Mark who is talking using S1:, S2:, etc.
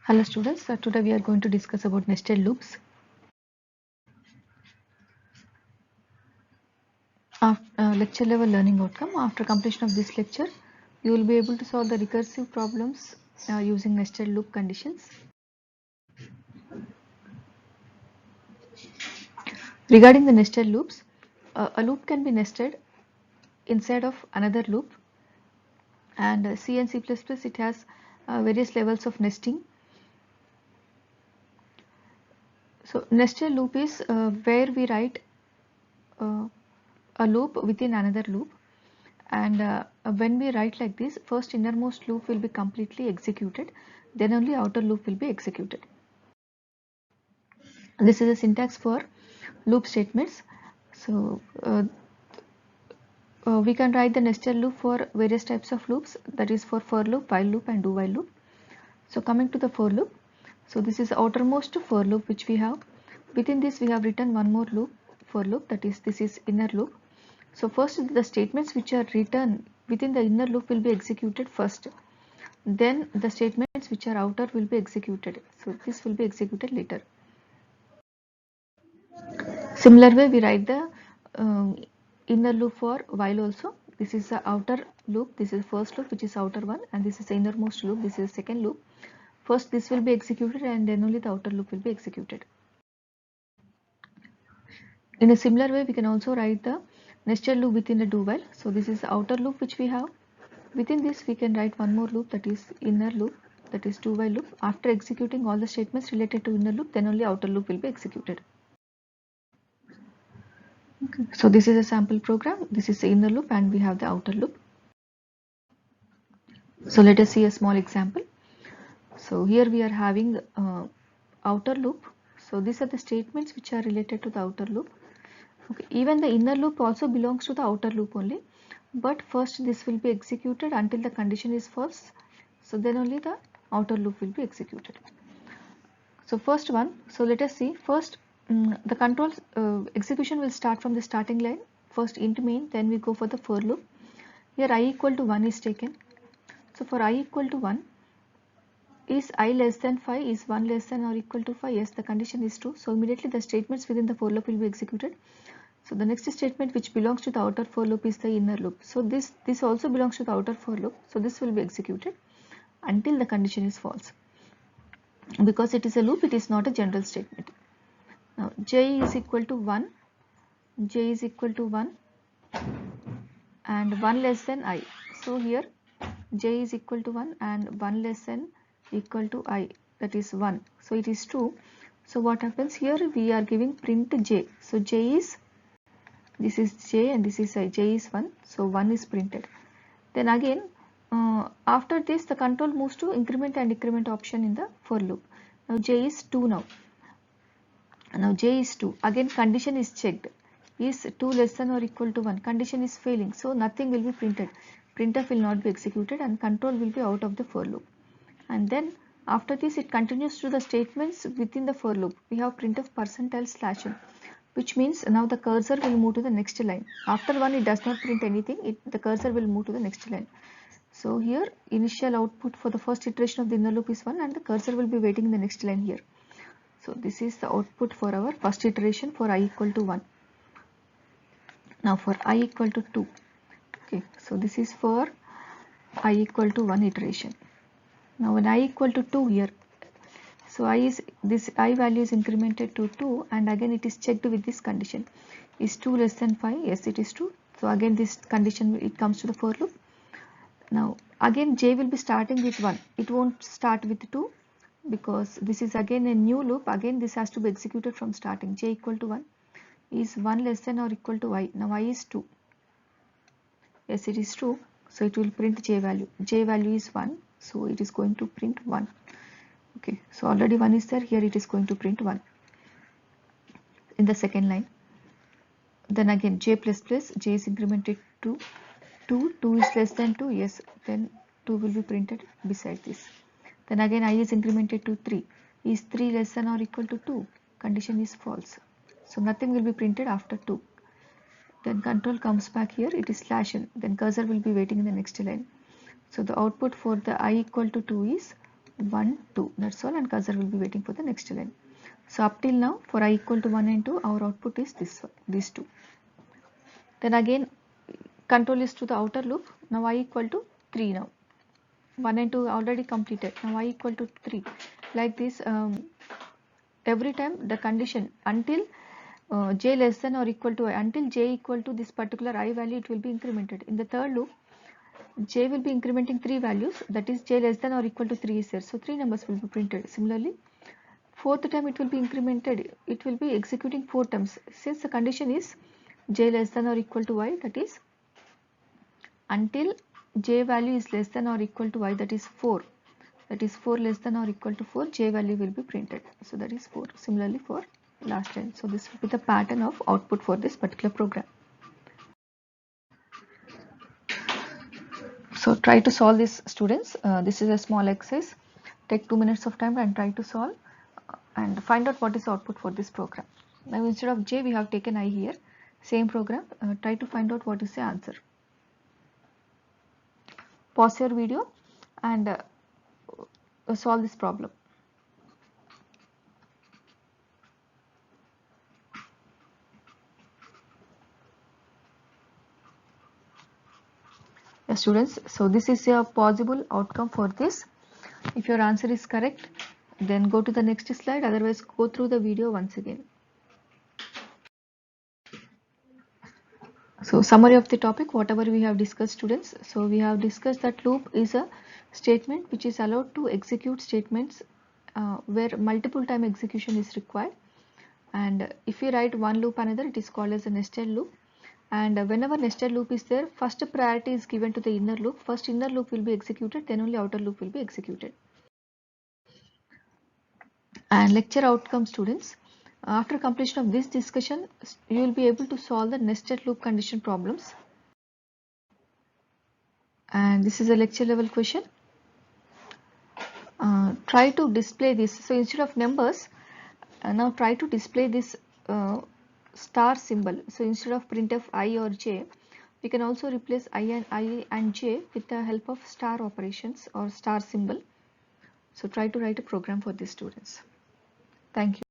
S1: Hello students, today we are going to discuss about nested loops. Lecture level learning outcome. After completion of this lecture, you will be able to solve the recursive problems using nested loop conditions. Regarding the nested loops, a loop can be nested inside of another loop, and C and C++ it has various levels of nesting. So nested loop is where we write a loop within another loop, and when we write like this, first innermost loop will be completely executed, then only outer loop will be executed. This is a syntax for loop statements. So we can write the nested loop for various types of loops, that is for loop, while loop and do while loop. So coming to the for loop, so this is the outermost for loop which we have. Within this we have written one more loop, for loop, that is this is inner loop. So first the statements which are written within the inner loop will be executed first, then the statements which are outer will be executed. So this will be executed later. Similar way we write the inner loop for while also. This is the outer loop, this is first loop which is outer one, and this is the innermost loop, this is the second loop. First this will be executed and then only the outer loop will be executed. In a similar way we can also write the nested loop within the do while. So this is the outer loop which we have. Within this we can write one more loop, that is inner loop, that is do while loop. After executing all the statements related to inner loop, then only outer loop will be executed. Okay. So this is a sample program. This is the inner loop and we have the outer loop. So let us see a small example. So here we are having outer loop. So these are the statements which are related to the outer loop. Okay. Even the inner loop also belongs to the outer loop only, but first this will be executed until the condition is false. So then only the outer loop will be executed. So first one, so let us see first the control execution will start from the starting line, first int main, then we go for the for loop. Here I equal to 1 is taken. So for I equal to 1, is I less than 5, is 1 less than or equal to 5? Yes, the condition is true. So immediately the statements within the for loop will be executed. So the next statement which belongs to the outer for loop is the inner loop. So this also belongs to the outer for loop. So this will be executed until the condition is false. Because it is a loop, it is not a general statement. Now j is equal to 1, j is equal to 1 and 1 less than I. So here j is equal to 1 and 1 less than equal to I, that is 1. So it is true. So what happens here, we are giving print j. So j is, this is j and this is I, j is 1, so 1 is printed. Then again after this the control moves to increment and decrement option in the for loop. Now j is 2 now. Now j is 2, again condition is checked, is 2 less than or equal to 1, condition is failing, so nothing will be printed, printf will not be executed and control will be out of the for loop. And then after this it continues to the statements within the for loop. We have printf %n, which means now the cursor will move to the next line. After 1 it does not print anything, the cursor will move to the next line. So here initial output for the first iteration of the inner loop is 1 and the cursor will be waiting in the next line here. So this is the output for our first iteration for I equal to 1. Now for I equal to 2. Okay, so this is for I equal to 1 iteration. Now when I equal to 2 here, so I is, this I value is incremented to 2 and again it is checked with this condition. Is 2 less than 5? Yes, it is true. So again this condition, it comes to the for loop. Now again j will be starting with 1. It won't start with 2 because this is again a new loop. Again this has to be executed from starting. J equal to 1 is 1 less than or equal to I. Now I is 2. Yes, it is true. So it will print j value. J value is 1. So it is going to print 1. Okay, so already 1 is there. Here it is going to print 1 in the second line. Then again j plus plus, j is incremented to 2. 2 is less than 2. Yes, then 2 will be printed beside this. Then again I is incremented to 3. Is 3 less than or equal to 2? Condition is false. So nothing will be printed after 2. Then control comes back here, it is /n. Then cursor will be waiting in the next line. So the output for the I equal to 2 is 1 2, that's all, and cursor will be waiting for the next line. So up till now, for I equal to 1 and 2, our output is this one, these two. Then again control is to the outer loop. Now I equal to 3 now. 1 and 2 already completed. Now I equal to 3. Like this, every time the condition until j less than or equal to I, until j equal to this particular I value, it will be incremented. In the third loop, j will be incrementing 3 values, that is j less than or equal to 3 is there. So 3 numbers will be printed. Similarly, fourth time it will be incremented, it will be executing 4 times. Since the condition is j less than or equal to y, that is until j value is less than or equal to y, that is 4. That is 4 less than or equal to 4, j value will be printed. So that is 4. Similarly for last line. So this will be the pattern of output for this particular program. So try to solve this, students. This is a small exercise. Take 2 minutes of time and try to solve and find out what is the output for this program. Now instead of j we have taken I here. Same program. Try to find out what is the answer. Pause your video and solve this problem. Yes, students, so this is a possible outcome for this. If your answer is correct, then go to the next slide, otherwise go through the video once again. So summary of the topic, whatever we have discussed, students. So we have discussed that loop is a statement which is allowed to execute statements where multiple time execution is required. And if we write one loop another, it is called as a nested loop. And whenever nested loop is there, first priority is given to the inner loop. First inner loop will be executed, then only outer loop will be executed. And lecture outcome, students. After completion of this discussion, you will be able to solve the nested loop condition problems. And this is a lecture level question. Try to display this. So instead of numbers, now try to display this star symbol. So instead of printf I or j, we can also replace I and j with the help of star operations or star symbol. So try to write a program for these students. Thank you.